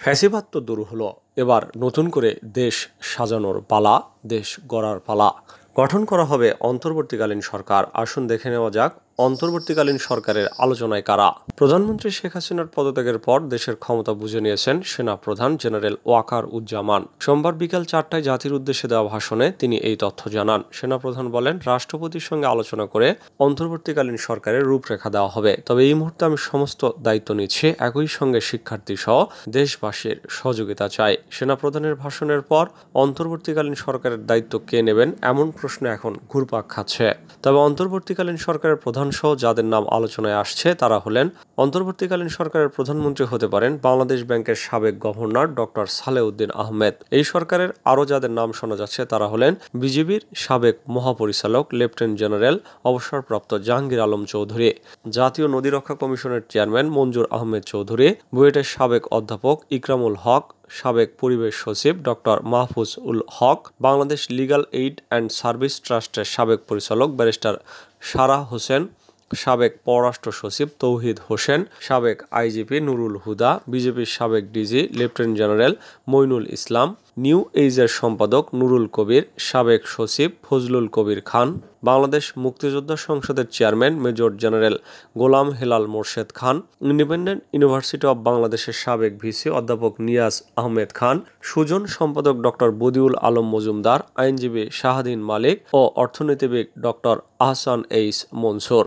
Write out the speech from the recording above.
ফ্যাসিবাদ তো দূর হলো, এবার নতুন করে দেশ সাজানোর পালা, দেশ গড়ার পালা। গঠন করা হবে অন্তর্বর্তীকালীন সরকার। আসুন দেখে নেওয়া যাক অন্তর্বর্তীকালীন সরকারের আলোচনায় কারা। প্রধানমন্ত্রী শেখ হাসিনার পদত্যাগের পর দেশের ক্ষমতা বুঝে নিয়েছেন সেনা প্রধান জেনারেল ওয়াকার উজ্জামান। সোমবার বিকাল 4টায় জাতির উদ্দেশ্যে দেওয়া ভাষণে তিনি এই তথ্য জানান। সেনাপ্রধান বলেন, রাষ্ট্রপতির সঙ্গে আলোচনা করে অন্তর্বর্তীকালীন সরকারের রূপরেখা দেওয়া হবে। তবে এই মুহূর্তে আমি সমস্ত দায়িত্ব নিচ্ছি, একই সঙ্গে শিক্ষার্থী সহ দেশবাসীর সহযোগিতা চাই। সেনাপ্রধানের ভাষণের পর অন্তর্বর্তীকালীন সরকারের দায়িত্ব কে নেবেন এমন প্রশ্ন এখন ঘুরপাক খাচ্ছে। তবে অন্তর্বর্তীকালীন সরকারের প্রধান সহ যাদের নাম আলোচনায় আসছে তারা হলেন, অন্তর্বর্তীকালীন সরকারের প্রধানমন্ত্রী হতে পারেন বাংলাদেশ ব্যাংকের সাবেক গভর্নর ডক্টর সালেউদ্দিন আহমেদ। এই সরকারের আরও যাদের নাম শোনা যাচ্ছে তারা হলেন বিজিবির সাবেক মহাপরিচালক লেফটেন্যান্ট জেনারেল অবসরপ্রাপ্ত জাহাঙ্গীর আলম চৌধুরী, জাতীয় নদী রক্ষা কমিশনের চেয়ারম্যান মঞ্জুর আহমেদ চৌধুরী, বুয়েটের সাবেক অধ্যাপক ইকরামুল হক, সাবেক পরিবেশ সচিব doctor Mahfuz Ul Haque, Bangladesh legal aid and service ট্রাস্টের সাবেক পরিচালক ব্যারিস্টার সারা হোসেন, সাবেক পররাষ্ট্র সচিব তৌহিদ হোসেন, সাবেক আইজিপি নুরুল হুদা, বিজেপির সাবেক DG lieutenant general Moinul Islam, new এইজের সম্পাদক নুরুল কবির, সাবেক সচিব ফজলুল কবির খান, বাংলাদেশ মুক্তিযোদ্ধা সংসদের chairman major general Golam Helal Morshed Khan, independent university of বাংলাদেশের সাবেক ভিসি অধ্যাপক নিয়াজ আহমেদ খান, সুজন সম্পাদক ডক্টর বদিউল আলম মজুমদার, আইনজীবী শাহাদিন মালিক ও অর্থনীতিবিদ ডক্টর আহসান এইস মনসুর।